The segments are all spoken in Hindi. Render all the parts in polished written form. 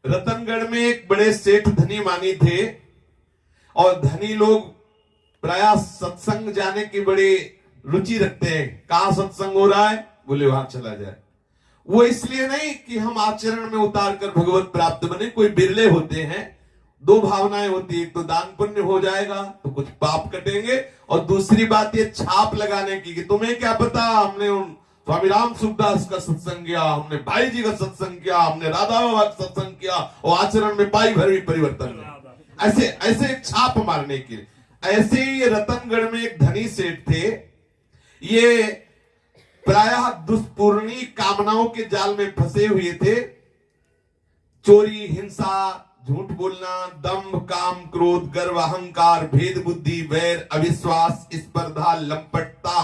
रतनगढ़ में एक बड़े सेठ धनी मानी थे और धनी लोग प्रायः सत्संग जाने की बड़ी रुचि रखते हैं। कहां सत्संग हो रहा है, बोले वहां चला जाए। वो इसलिए नहीं कि हम आचरण में उतार कर भगवत प्राप्त बने, कोई बिरले होते हैं। दो भावनाएं होती है, एक तो दान पुण्य हो जाएगा तो कुछ पाप कटेंगे, और दूसरी बात ये छाप लगाने की कि तुम्हें क्या पता, हमने उन स्वामी राम सुखदास का सत्संग किया, हमने भाई जी का सत्संग किया, हमने राधा बाबा का सत्संग किया और आचरण में पाई भर भी परिवर्तन नहीं। ऐसे ऐसे छाप मारने के लिए। ऐसे ही रतनगढ़ में एक धनी सेठ थे। ये प्रायः दुष्पूर्णी कामनाओं के जाल में फंसे हुए थे। चोरी, हिंसा, झूठ बोलना, दंभ, काम, क्रोध, गर्व, अहंकार, भेद बुद्धि, वैर, अविश्वास, स्पर्धा, लंपटता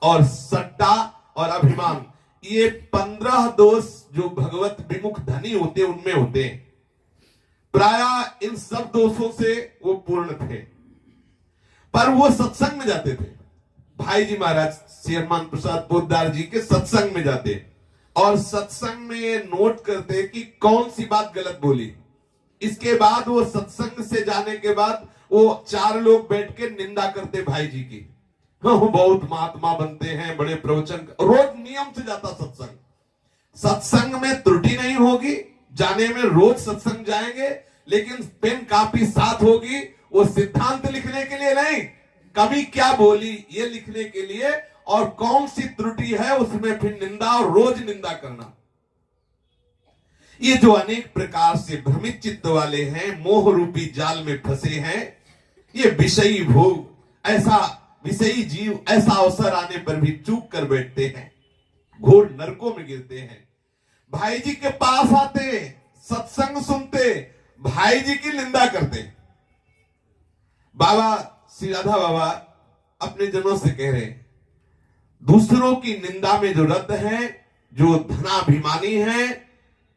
और सट्टा और अभिमान, ये 15 दोष जो भगवत विमुख धनी होते उनमें होते हैं। प्रायः इन सब दोषों से वो पूर्ण थे, पर वो सत्संग में जाते थे। भाई जी महाराज श्री हनुमान प्रसाद पोद्दार जी के सत्संग में जाते और सत्संग में नोट करते कि कौन सी बात गलत बोली। इसके बाद वो सत्संग से जाने के बाद वो 4 लोग बैठ के निंदा करते भाई जी की। बहुत महात्मा बनते हैं, बड़े प्रवचन, रोज नियम से जाता सत्संग। सत्संग में त्रुटि नहीं होगी, जाने में रोज सत्संग जाएंगे, लेकिन पेन कापी साथ होगी, वो सिद्धांत लिखने के लिए नहीं, कभी क्या बोली ये लिखने के लिए, और कौन सी त्रुटि है उसमें फिर निंदा और रोज निंदा करना। ये जो अनेक प्रकार से भ्रमित चित्त वाले हैं, मोह रूपी जाल में फंसे हैं, ये विषयी भोग, ऐसा विषयी जीव ऐसा अवसर आने पर भी चूक कर बैठते हैं, घोर नरकों में गिरते हैं। भाई जी के पास आते, सत्संग सुनते, भाई जी की निंदा करते। बाबा श्री राधा बाबा अपने जनों से कह रहे, दूसरों की निंदा में जो रत है, जो धनाभिमानी है,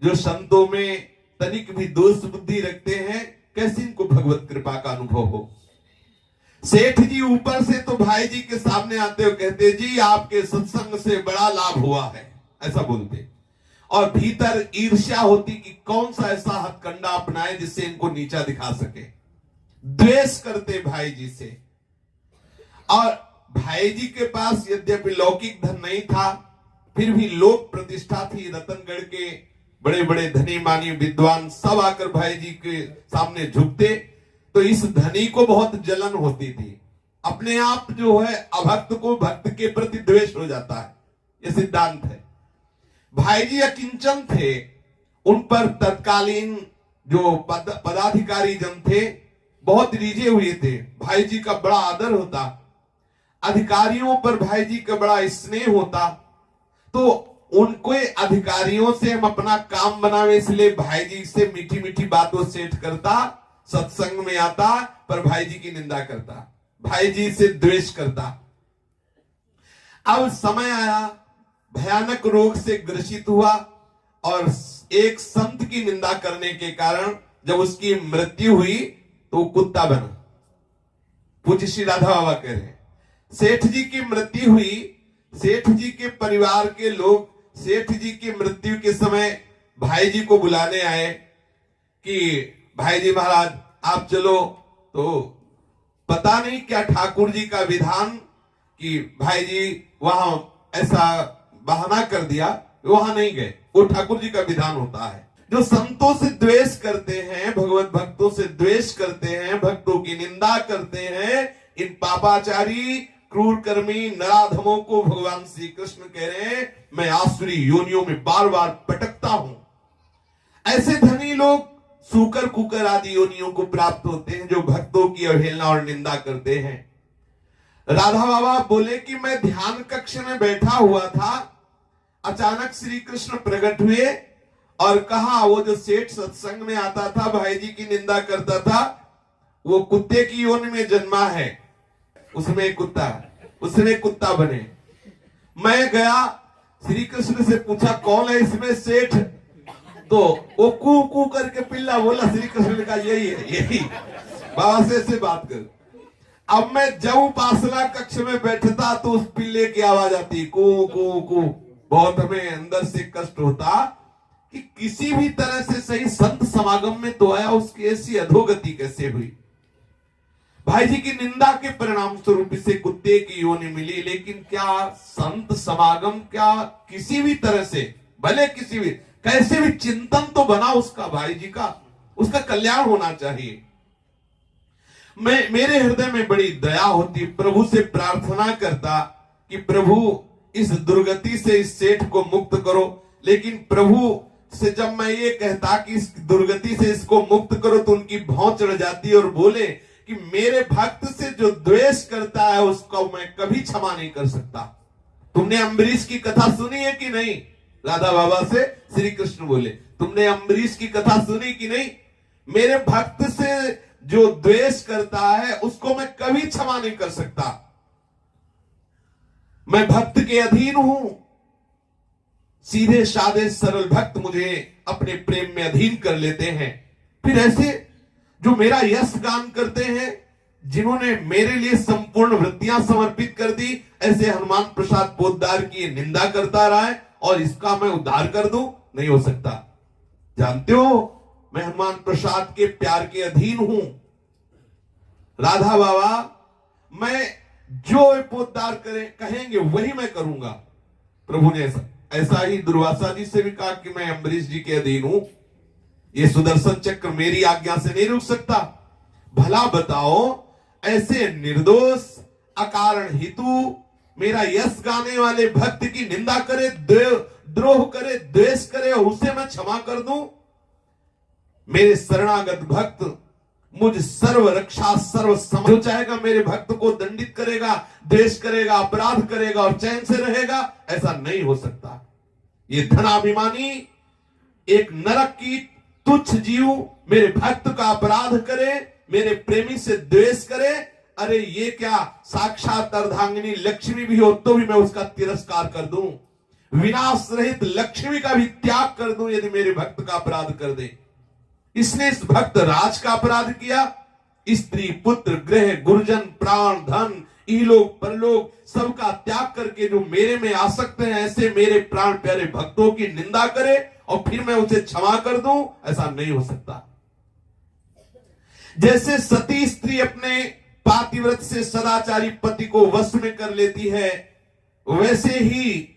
जो संतों में तनिक भी दोष बुद्धि रखते हैं, कैसे इनको भगवत कृपा का अनुभव हो। सेठ जी ऊपर से तो भाई जी के सामने आते हो कहते, जी आपके सत्संग से बड़ा लाभ हुआ है, ऐसा बोलते, और भीतर ईर्ष्या होती कि कौन सा ऐसा हथकंडा अपनाए जिससे इनको नीचा दिखा सके। द्वेष करते भाई जी से। और भाई जी के पास यद्यपि लौकिक धन नहीं था, फिर भी लोक प्रतिष्ठा थी। रतनगढ़ के बड़े बड़े धनी मानी विद्वान सब आकर भाई जी के सामने झुकते, तो इस धनी को बहुत जलन होती थी। अपने आप जो है अभक्त को भक्त के प्रति द्वेष हो जाता है, यह सिद्धांत है। भाई जी अकिंचन थे, उन पर तत्कालीन जो पदाधिकारी जन थे बहुत रीझे हुए थे। भाई जी का बड़ा आदर होता, अधिकारियों पर भाई जी का बड़ा स्नेह होता, तो उनको अधिकारियों से हम अपना काम बनावे, इसलिए भाई जी से मीठी मीठी बातों सेठ करता, सत्संग में आता, पर भाई जी की निंदा करता, भाई जी से द्वेष करता। अब समय आया, भयानक रोग से ग्रसित हुआ, और एक संत की निंदा करने के कारण जब उसकी मृत्यु हुई तो कुत्ता बना। पूज्य श्री राधा बाबा कह रहे हैं, सेठ जी की मृत्यु हुई, सेठ जी के परिवार के लोग सेठ जी की मृत्यु के समय भाई जी को बुलाने आए कि भाई जी महाराज आप चलो। तो पता नहीं क्या ठाकुर जी का विधान कि भाई जी वहां ऐसा बहाना कर दिया, वहां नहीं गए। वो ठाकुर जी का विधान होता है। जो संतों से द्वेष करते हैं, भगवत भक्तों से द्वेष करते हैं, भक्तों की निंदा करते हैं, इन पापाचारी क्रूर कर्मी नराधमों को भगवान श्री कृष्ण कह रहे हैं, मैं आसुरी योनियों में बार बार पटकता हूं। ऐसे धनी लोग सूकर कुकर आदि योनियों को प्राप्त होते हैं, जो भक्तों की अवहेलना और निंदा करते हैं। राधा बाबा बोले कि मैं ध्यान कक्ष में बैठा हुआ था, अचानक श्री कृष्ण प्रकट हुए और कहा, वो जो सेठ सत्संग में आता था, भाई जी की निंदा करता था, वो कुत्ते की योनि में जन्मा है, उसमें कुत्ता बने। मैं गया, श्री कृष्ण से पूछा कौन है इसमें सेठ, तो वो कू कू करके पिल्ला बोला। श्री कृष्ण ने कहा यही है, यही बाबा से बात कर। अब मैं जब उपासना कक्ष में बैठता तो उस पिल्ले की आवाज आती, कू कू कू। बहुत हमें अंदर से कष्ट होता कि किसी भी तरह से सही संत समागम में तो आया, उसकी ऐसी अधोगति कैसे हुई? भाई जी की निंदा के परिणाम स्वरूप इसे कुत्ते की योनि मिली। लेकिन क्या संत समागम, क्या किसी भी तरह से, भले किसी भी कैसे भी चिंतन तो बना उसका, भाई जी का, उसका कल्याण होना चाहिए। मेरे हृदय में बड़ी दया होती, प्रभु से प्रार्थना करता कि प्रभु इस दुर्गति से इस सेठ को मुक्त करो। लेकिन प्रभु से जब मैं ये कहता कि इस दुर्गति से इसको मुक्त करो, तो उनकी भौं चढ़ जाती और बोले कि मेरे भक्त से जो द्वेष करता है उसको मैं कभी क्षमा नहीं कर सकता। तुमने अम्बरीश की कथा सुनी है कि नहीं? राधा बाबा से श्री कृष्ण बोले, तुमने अम्बरीश की कथा सुनी कि नहीं? मेरे भक्त से जो द्वेष करता है उसको मैं कभी क्षमा नहीं कर सकता। मैं भक्त के अधीन हूं। सीधे साधे सरल भक्त मुझे अपने प्रेम में अधीन कर लेते हैं। फिर ऐसे जो मेरा यश गान करते हैं, जिन्होंने मेरे लिए संपूर्ण वृत्तियां समर्पित कर दी, ऐसे हनुमान प्रसाद पोद्दार की निंदा करता रहा है और इसका मैं उद्धार कर दूं? नहीं हो सकता। जानते हो मैं हनुमान प्रसाद के प्यार के अधीन हूं। राधा बाबा मैं जो पोद्दार कहेंगे वही मैं करूंगा। प्रभु ने ऐसा ही दुर्वासा जी से भी कहा कि मैं अम्बरीश जी के अधीन हूं, ये सुदर्शन चक्र मेरी आज्ञा से नहीं रुक सकता। भला बताओ, ऐसे निर्दोष अकारण हितु मेरा यश गाने वाले भक्त की निंदा करे, द्रोह करे, द्वेष करे और उसे मैं क्षमा कर दूं? मेरे शरणागत भक्त मुझ सर्व रक्षा सर्व समझ चाहेगा, मेरे भक्त को दंडित करेगा, द्वेष करेगा, अपराध करेगा और चैन से रहेगा? ऐसा नहीं हो सकता। ये धनाभिमानी एक नरक की तुच्छ जीव मेरे भक्त का अपराध करे, मेरे प्रेमी से द्वेष करे, अरे ये क्या साक्षात अर्धांगिनी लक्ष्मी भी हो तो भी मैं उसका तिरस्कार कर दूं। विनाश रहित लक्ष्मी का भी त्याग कर दूं यदि मेरे भक्त का अपराध कर दे। इसने इस भक्त राज का अपराध किया। स्त्री पुत्र गृह गुरुजन प्राण धन इहलोक परलोक सबका त्याग करके जो मेरे में आसक्त हैं, ऐसे मेरे प्राण प्यारे भक्तों की निंदा करे और फिर मैं उसे क्षमा कर दूं? ऐसा नहीं हो सकता। जैसे सती स्त्री अपने पातिव्रत से सदाचारी पति को वश में कर लेती है, वैसे ही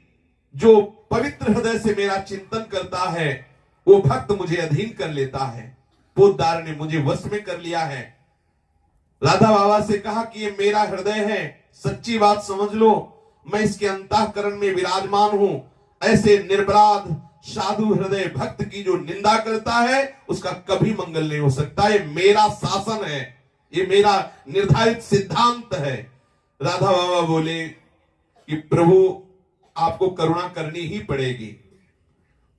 जो पवित्र हृदय से मेरा चिंतन करता है वो भक्त मुझे अधीन कर लेता है। पोद्दार ने मुझे वश में कर लिया है। राधा बाबा से कहा कि ये मेरा हृदय है, सच्ची बात समझ लो, मैं इसके अंतःकरण में विराजमान हूं। ऐसे निर्बराध साधु हृदय भक्त की जो निंदा करता है उसका कभी मंगल नहीं हो सकता। ये मेरा शासन है, ये मेरा निर्धारित सिद्धांत है। राधा बाबा बोले कि प्रभु आपको करुणा करनी ही पड़ेगी।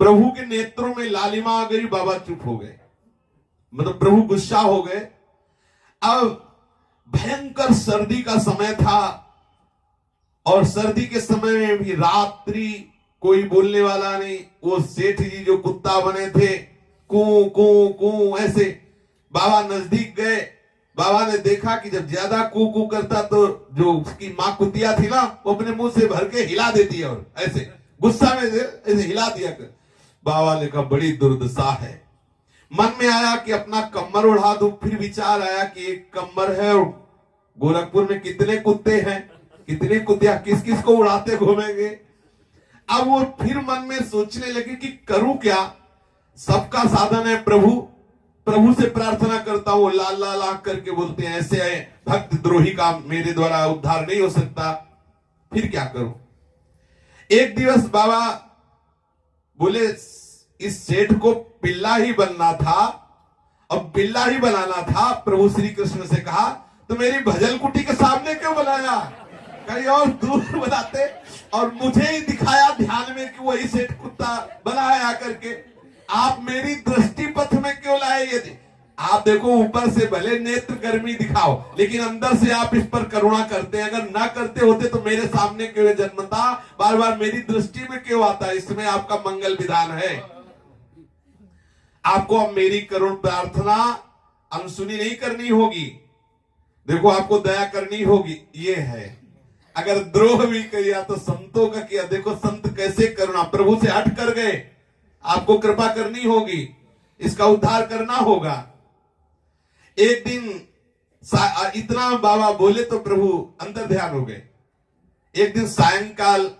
प्रभु के नेत्रों में लालिमा आ गई, बाबा चुप हो गए, मतलब प्रभु गुस्सा हो गए। अब भयंकर सर्दी का समय था और सर्दी के समय में भी रात्रि, कोई बोलने वाला नहीं। वो सेठ जी जो कुत्ता बने थे, कू कू कू ऐसे, बाबा नजदीक गए। बाबा ने देखा कि जब ज्यादा कू कू करता तो जो उसकी माँ कुतिया थी ना, वो अपने मुंह से भर के हिला देती है और ऐसे गुस्सा में ऐसे हिला दिया कर। बाबा ने कहा बड़ी दुर्दशा है। मन में आया कि अपना कम्बल उड़ा दूं, फिर विचार आया कि एक कम्बल है और गोरखपुर में कितने कुत्ते हैं, कितने कुतिया किस किस को उड़ाते घूमेंगे। अब वो फिर मन में सोचने लगे कि करूं क्या, सबका साधन है प्रभु, प्रभु से प्रार्थना करता हूं। लाल लाल आंख करके बोलते हैं ऐसे है भक्त द्रोही का मेरे द्वारा उद्धार नहीं हो सकता, फिर क्या करूं। एक दिवस बाबा बोले इस सेठ को पिल्ला ही बनना था, अब पिल्ला ही बनाना था। प्रभु श्री कृष्ण से कहा तो मेरी भजन कुटी के सामने क्यों बनाया, कहीं और दूर बनाते और मुझे ही दिखाया ध्यान में कि वही सेठ कुत्ता बनाया करके। आप मेरी दृष्टि पथ में क्यों लाए? यदि आप देखो ऊपर से भले नेत्र गर्मी दिखाओ लेकिन अंदर से आप इस पर करुणा करते हैं। अगर ना करते होते तो मेरे सामने क्यों जन्मता, बार बार मेरी दृष्टि में क्यों आता? इसमें आपका मंगल विधान है। आपको अब मेरी करुण प्रार्थना अनसुनी नहीं करनी होगी। देखो आपको दया करनी होगी, ये है। अगर द्रोह भी किया तो संतों का किया। देखो संत कैसे करुणा, प्रभु से हट कर गए, आपको कृपा करनी होगी। इसका उद्धार करना होगा। एक दिन इतना बाबा बोले तो प्रभु अंतर ध्यान हो गए। एक दिन सायंकाल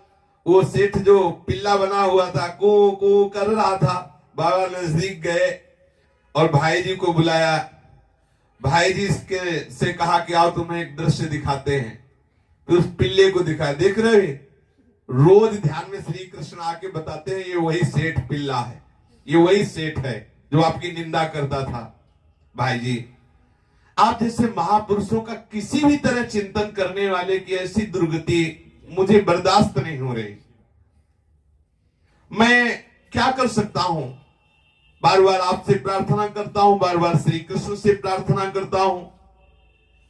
वो सेठ जो पिल्ला बना हुआ था को कर रहा था, बाबा नजदीक गए और भाई जी को बुलाया। भाई जी से कहा कि आओ तुम्हें एक दृश्य दिखाते हैं। फिर उस पिल्ले को दिखाया। देख रहे हैं, रोज ध्यान में श्री कृष्ण आके बताते हैं ये वही सेठ पिल्ला है, ये वही सेठ है जो आपकी निंदा करता था। भाई जी, आप जैसे महापुरुषों का किसी भी तरह चिंतन करने वाले की ऐसी दुर्गति मुझे बर्दाश्त नहीं हो रही। मैं क्या कर सकता हूं? बार बार आपसे प्रार्थना करता हूं, बार बार श्री कृष्ण से प्रार्थना करता हूं।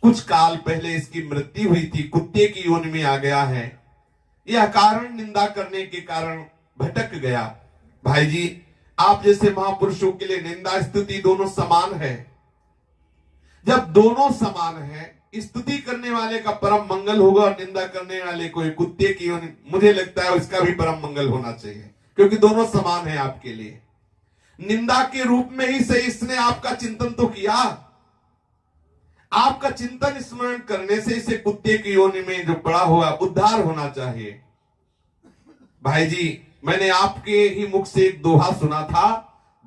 कुछ काल पहले इसकी मृत्यु हुई थी, कुत्ते की योनि में आ गया है। यह कारण निंदा करने के कारण भटक गया। भाई जी, आप जैसे महापुरुषों के लिए निंदा स्तुति दोनों समान है। जब दोनों समान है, स्तुति करने वाले का परम मंगल होगा और निंदा करने वाले को कुत्ते की योनि, मुझे लगता है उसका भी परम मंगल होना चाहिए, क्योंकि दोनों समान है आपके लिए। निंदा के रूप में ही से इसने आपका चिंतन तो किया। आपका चिंतन स्मरण करने से इसे कुत्ते की योनि में जो पड़ा हुआ उद्धार होना चाहिए। भाई जी, मैंने आपके ही मुख से एक दोहा सुना था,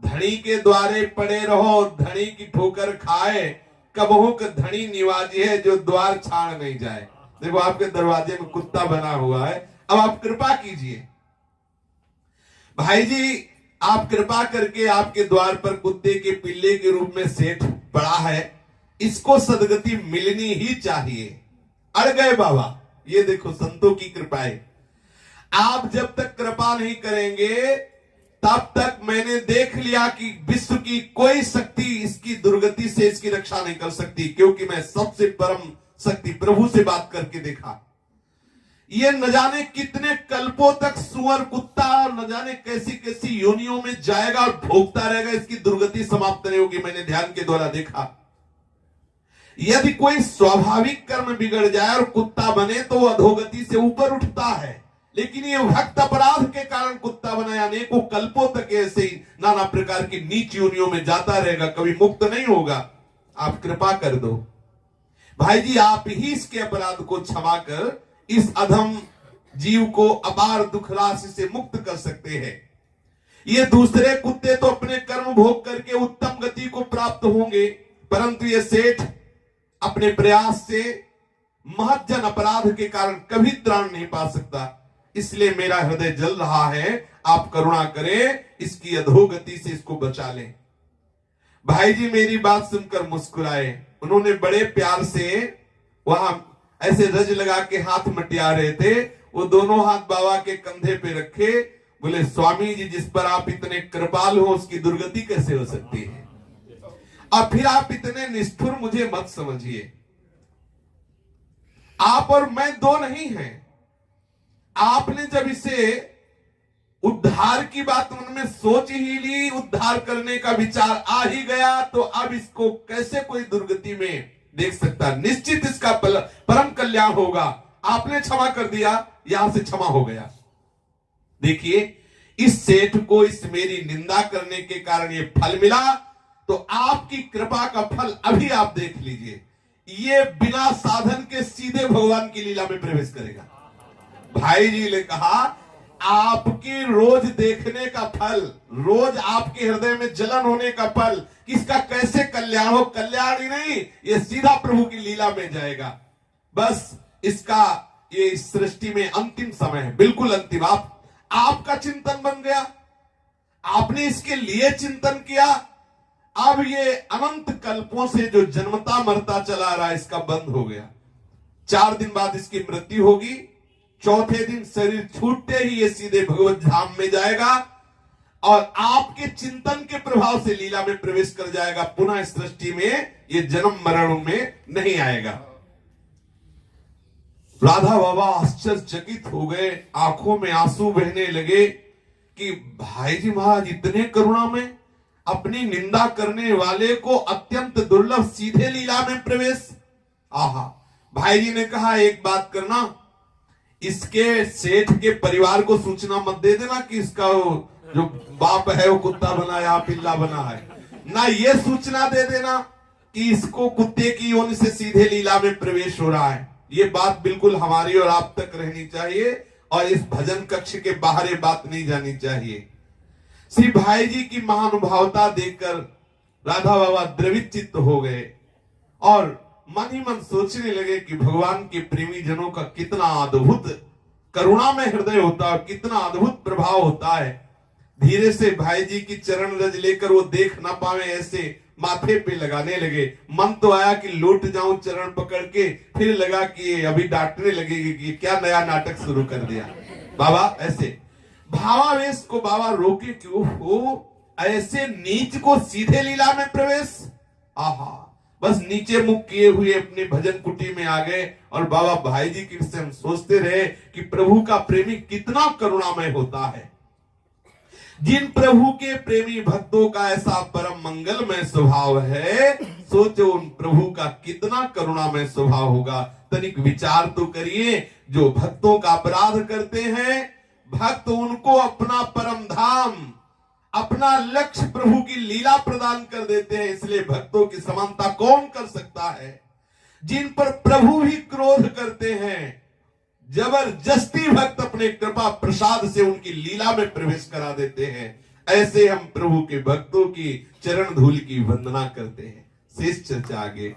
धनी के द्वारे पड़े रहो, धनी की ठोकर खाए, कबहुक धनी निवाजी है जो द्वार छाड़ नहीं जाए। देखो, आपके दरवाजे में कुत्ता बना हुआ है, अब आप कृपा कीजिए। भाई जी, आप कृपा करके आपके द्वार पर कुत्ते के पिल्ले के रूप में सेठ पड़ा है, इसको सदगति मिलनी ही चाहिए। अड़ गए बाबा, ये देखो संतों की कृपा है। आप जब तक कृपा नहीं करेंगे तब तक मैंने देख लिया कि विश्व की कोई शक्ति इसकी दुर्गति से इसकी रक्षा नहीं कर सकती, क्योंकि मैं सबसे परम शक्ति प्रभु से बात करके देखा। ये न जाने कितने कल्पों तक सुअर कुत्ता और न जाने कैसी कैसी योनियों में जाएगा और भोगता रहेगा, इसकी दुर्गति समाप्त नहीं होगी। मैंने ध्यान के द्वारा देखा। यदि कोई स्वाभाविक कर्म बिगड़ जाए और कुत्ता बने तो वो अधोगति से ऊपर उठता है, लेकिन ये भक्त अपराध के कारण कुत्ता बना, यानी अनेकों कल्पों तक ऐसे ही नाना प्रकार की नीच योनियों में जाता रहेगा, कभी मुक्त नहीं होगा। आप कृपा कर दो भाई जी, आप ही इसके अपराध को क्षमा कर इस अधम जीव को अपार दुख राशि से मुक्त कर सकते हैं। ये दूसरे कुत्ते तो अपने कर्म भोग करके उत्तम गति को प्राप्त होंगे, परंतु ये सेठ अपने प्रयास से महत्जन अपराध के कारण कभी त्राण नहीं पा सकता। इसलिए मेरा हृदय जल रहा है, आप करुणा करें, इसकी अधोगति से इसको बचा लें। भाई जी मेरी बात सुनकर मुस्कुराए। उन्होंने बड़े प्यार से वहां ऐसे रज लगा के हाथ मटिया रहे थे, वो दोनों हाथ बाबा के कंधे पे रखे, बोले स्वामी जी जिस पर आप इतने कृपाल हो उसकी दुर्गति कैसे हो सकती है? और फिर आप इतने निष्ठुर मुझे मत समझिए। आप और मैं दो नहीं हैं। आपने जब इसे उद्धार की बात मन में सोच ही ली, उद्धार करने का विचार आ ही गया, तो अब इसको कैसे कोई दुर्गति में देख सकता? निश्चित इसका परम कल्याण होगा। आपने क्षमा कर दिया, यहां से क्षमा हो गया। देखिए, इस सेठ को इस मेरी निंदा करने के कारण ये फल मिला, तो आपकी कृपा का फल अभी आप देख लीजिए। ये बिना साधन के सीधे भगवान की लीला में प्रवेश करेगा। भाई जी ने कहा, आपके रोज देखने का फल, रोज आपके हृदय में जलन होने का फल, किसका कैसे कल्याण हो, कल्याण ही नहीं, ये सीधा प्रभु की लीला में जाएगा। बस इसका ये इस सृष्टि में अंतिम समय है, बिल्कुल अंतिम। आपका चिंतन बन गया, आपने इसके लिए चिंतन किया। अब ये अनंत कल्पों से जो जन्मता मरता चला रहा है, इसका बंद हो गया। 4 दिन बाद इसकी मृत्यु होगी। चौथे दिन शरीर छूटते ही ये सीधे भगवत धाम में जाएगा और आपके चिंतन के प्रभाव से लीला में प्रवेश कर जाएगा। पुनः इस सृष्टि में ये जन्म मरणों में नहीं आएगा। राधा बाबा आश्चर्यचकित हो गए, आंखों में आंसू बहने लगे कि भाई जी महाराज इतने करुणा में अपनी निंदा करने वाले को अत्यंत दुर्लभ सीधे लीला में प्रवेश। आहा। भाई जी ने कहा, एक बात करना, इसके सेठ के परिवार को सूचना मत दे देना कि इसका जो बाप है वो कुत्ता बना या पिल्ला बना है, ना ये सूचना दे देना कि इसको कुत्ते की योनि से सीधे लीला में प्रवेश हो रहा है। ये बात बिल्कुल हमारी और आप तक रहनी चाहिए और इस भजन कक्ष के बाहर ये बात नहीं जानी चाहिए। श्री भाई जी की महानुभावता देखकर राधा बाबा द्रवित चित्त हो गए और मन ही मन सोचने लगे कि भगवान के प्रेमी जनों का कितना अद्भुत करुणा में हृदय होता है, कितना अद्भुत प्रभाव होता है। धीरे से भाई जी की चरण रज लेकर वो देख ना पावे ऐसे माथे पे लगाने लगे। मन तो आया कि लौट जाऊं चरण पकड़ के, फिर लगा कि अभी डांटने लगेगी कि क्या नया नाटक शुरू कर दिया बाबा। ऐसे भावावेश को बाबा रोके क्यों हो, ऐसे नीच को सीधे लीला में प्रवेश। आहा, बस नीचे मुख किए हुए अपने भजन कुटी में आ गए और बाबा भाई जी की विषय हम सोचते रहे कि प्रभु का प्रेमी कितना करुणामय होता है। जिन प्रभु के प्रेमी भक्तों का ऐसा परम मंगलमय स्वभाव है, सोचो उन प्रभु का कितना करुणामय स्वभाव होगा। तनिक विचार तो करिए, जो भक्तों का अपराध करते हैं, भक्त उनको अपना परम धाम, अपना लक्ष्य प्रभु की लीला प्रदान कर देते हैं। इसलिए भक्तों की समानता कौन कर सकता है। जिन पर प्रभु भी क्रोध करते हैं, जबरदस्ती भक्त अपने कृपा प्रसाद से उनकी लीला में प्रवेश करा देते हैं। ऐसे हम प्रभु के भक्तों की चरण धूल की वंदना करते हैं। शेष चर्चा आगे।